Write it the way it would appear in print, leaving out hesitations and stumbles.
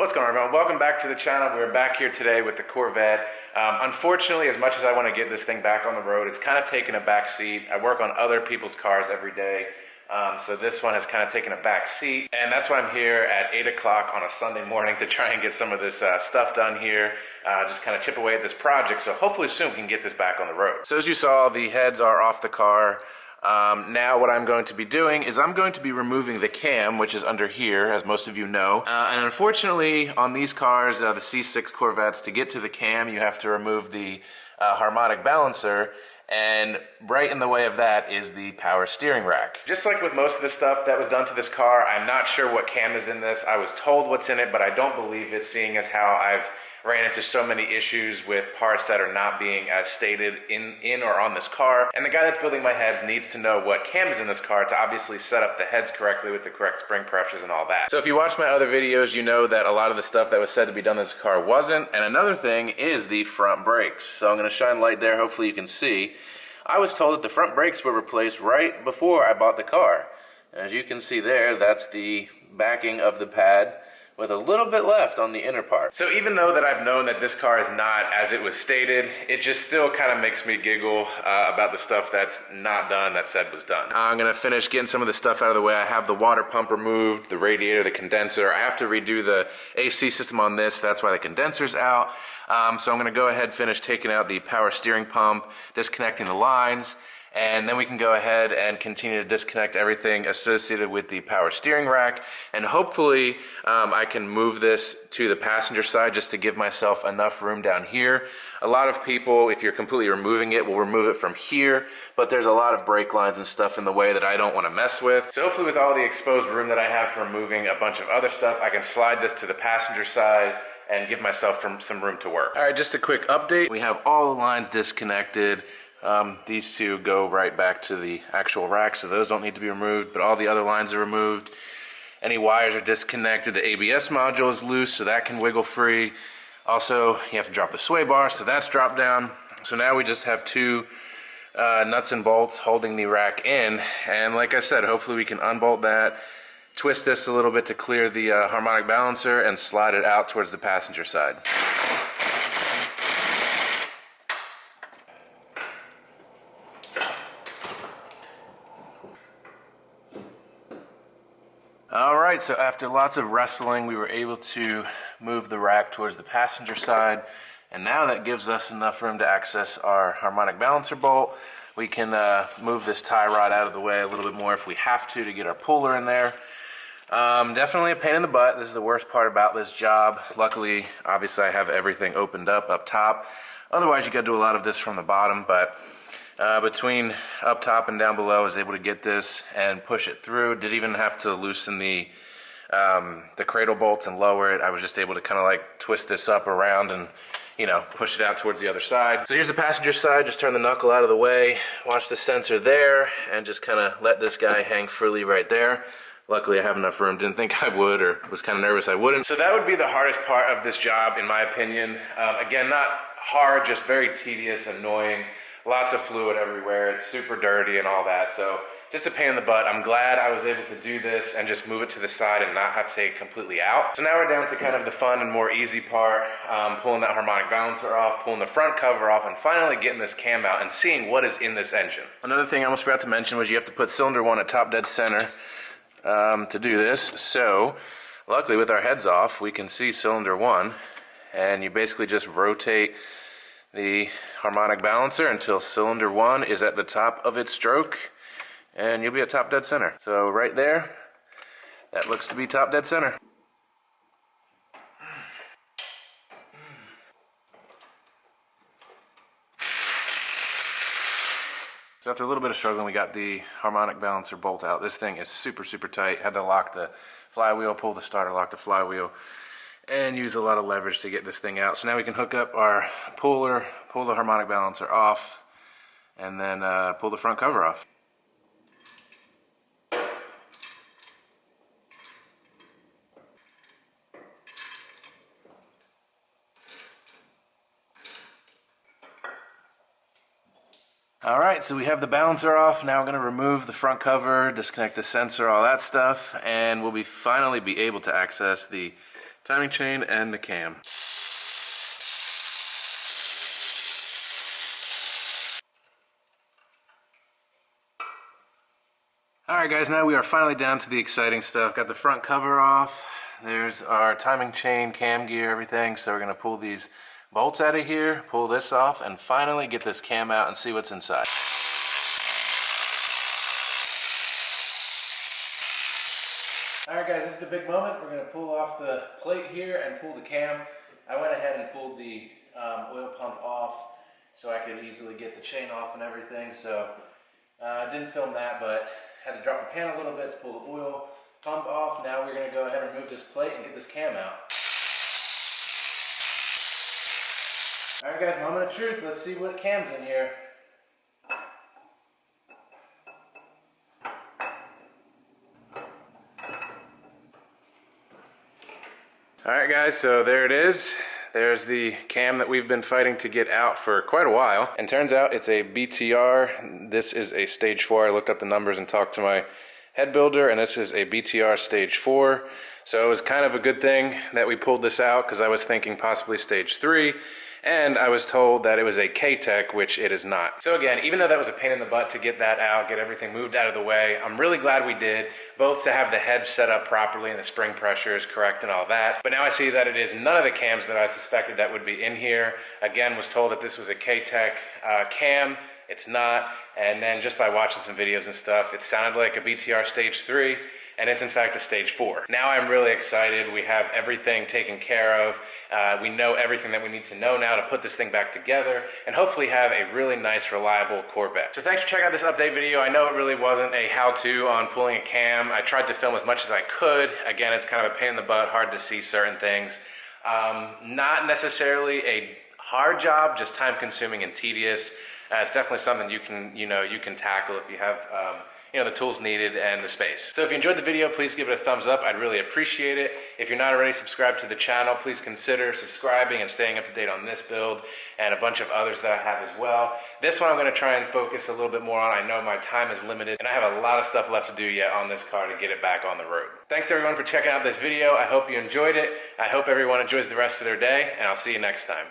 What's going on, everyone? Welcome back to the channel. We're back here today with the Corvette. Unfortunately, as much as I want to get this thing back on the road, it's kind of taken a back seat. I work on other people's cars every day, so this one has kind of taken a back seat. And that's why I'm here at 8 o'clock on a Sunday morning to try and get some of this stuff done here, just kind of chip away at this project. So hopefully soon we can get this back on the road. So as you saw, the heads are off the car. Now what I'm going to be doing is I'm going to be removing the cam, which is under here, as most of you know. And unfortunately, on these cars, the C6 Corvettes, to get to the cam, you have to remove the harmonic balancer. And right in the way of that is the power steering rack. Just like with most of the stuff that was done to this car, I'm not sure what cam is in this. I was told what's in it, but I don't believe it, seeing as how I've ran into so many issues with parts that are not being as stated in or on this car. And the guy that's building my heads needs to know what cam is in this car to obviously set up the heads correctly with the correct spring pressures and all that. So if you watch my other videos, you know that a lot of the stuff that was said to be done in this car wasn't. And another thing is the front brakes. So I'm gonna shine light there, hopefully you can see. I was told that the front brakes were replaced right before I bought the car. As you can see there, that's the backing of the pad with a little bit left on the inner part. So even though that I've known that this car is not as it was stated, it just still kind of makes me giggle about the stuff that's not done that said was done. I'm gonna finish getting some of the stuff out of the way. I have the water pump removed, the radiator, the condenser. I have to redo the AC system on this, that's why the condenser's out. So I'm gonna go ahead and finish taking out the power steering pump, disconnecting the lines, and then we can go ahead and continue to disconnect everything associated with the power steering rack. And hopefully I can move this to the passenger side just to give myself enough room down here. A lot of people, if you're completely removing it, will remove it from here, but there's a lot of brake lines and stuff in the way that I don't want to mess with. So hopefully with all the exposed room that I have for moving a bunch of other stuff, I can slide this to the passenger side and give myself some room to work. All right, just a quick update. We have all the lines disconnected. These two go right back to the actual rack, so those don't need to be removed, but all the other lines are removed. Any wires are disconnected. The ABS module is loose, so that can wiggle free. Also, you have to drop the sway bar, so that's dropped down. So now we just have two nuts and bolts holding the rack in, and like I said, hopefully we can unbolt that, twist this a little bit to clear the harmonic balancer, and slide it out towards the passenger side. Alright, so after lots of wrestling, we were able to move the rack towards the passenger side, and now that gives us enough room to access our harmonic balancer bolt. We can move this tie rod out of the way a little bit more if we have to get our puller in there. Definitely a pain in the butt. This is the worst part about this job. Luckily, obviously I have everything opened up top. Otherwise you gotta do a lot of this from the bottom, but between up top and down below, I was able to get this and push it through. Didn't even have to loosen the cradle bolts and lower it. I was just able to kind of like twist this up around and, you know, push it out towards the other side. So here's the passenger side. Just turn the knuckle out of the way. Watch the sensor there and just kind of let this guy hang freely right there. Luckily I have enough room. Didn't think I would, or was kind of nervous I wouldn't. So that would be the hardest part of this job in my opinion. Again, not hard, just very tedious, annoying. Lots of fluid everywhere, it's super dirty and all that, so just a pain in the butt. I'm glad I was able to do this and just move it to the side and not have to take it completely out. So now we're down to kind of the fun and more easy part, pulling that harmonic balancer off, pulling the front cover off, and finally getting this cam out and seeing what is in this engine. Another thing I almost forgot to mention was you have to put cylinder 1 at top dead center to do this. So luckily with our heads off, we can see cylinder 1, and you basically just rotate the harmonic balancer until cylinder 1 is at the top of its stroke, and you'll be at top dead center. So right there, that looks to be top dead center. So after a little bit of struggling, we got the harmonic balancer bolt out. This thing is super, super tight. Had to lock the flywheel, pull the starter, lock the flywheel, and use a lot of leverage to get this thing out. So now we can hook up our puller, pull the harmonic balancer off, and then pull the front cover off. Alright, so we have the balancer off. Now we're going to remove the front cover, disconnect the sensor, all that stuff, and we'll finally be able to access the timing chain and the cam. Alright guys, now we are finally down to the exciting stuff. Got the front cover off. There's our timing chain, cam gear, everything. So we're going to pull these bolts out of here, pull this off, and finally get this cam out and see what's inside. Alright guys, this is the big moment. We're going to pull off the plate here and pull the cam. I went ahead and pulled the oil pump off so I could easily get the chain off and everything. So I didn't film that, but had to drop the pan a little bit to pull the oil pump off. Now we're going to go ahead and remove this plate and get this cam out. Alright guys, moment of truth. Let's see what cam's in here. Alright guys, so there it is. There's the cam that we've been fighting to get out for quite a while. And turns out it's a BTR. This is a stage 4. I looked up the numbers and talked to my head builder, and this is a BTR stage 4. So it was kind of a good thing that we pulled this out, because I was thinking possibly stage 3. And I was told that it was a K-Tech, which it is not. So again, even though that was a pain in the butt to get that out, get everything moved out of the way, I'm really glad we did, both to have the head set up properly and the spring pressure is correct and all that. But now I see that it is none of the cams that I suspected that would be in here. Again, was told that this was a K-Tech cam. It's not. And then just by watching some videos and stuff, it sounded like a BTR stage 3. And it's in fact a stage 4. Now I'm really excited. We have everything taken care of. We know everything that we need to know now to put this thing back together and hopefully have a really nice, reliable Corvette. So thanks for checking out this update video. I know it really wasn't a how-to on pulling a cam. I tried to film as much as I could. Again, it's kind of a pain in the butt, hard to see certain things. Not necessarily a hard job, just time-consuming and tedious. It's definitely something you can tackle if you have the tools needed and the space. So if you enjoyed the video, please give it a thumbs up. I'd really appreciate it. If you're not already subscribed to the channel, please consider subscribing and staying up to date on this build and a bunch of others that I have as well. This one I'm going to try and focus a little bit more on. I know my time is limited and I have a lot of stuff left to do yet on this car to get it back on the road. Thanks to everyone for checking out this video. I hope you enjoyed it. I hope everyone enjoys the rest of their day, and I'll see you next time.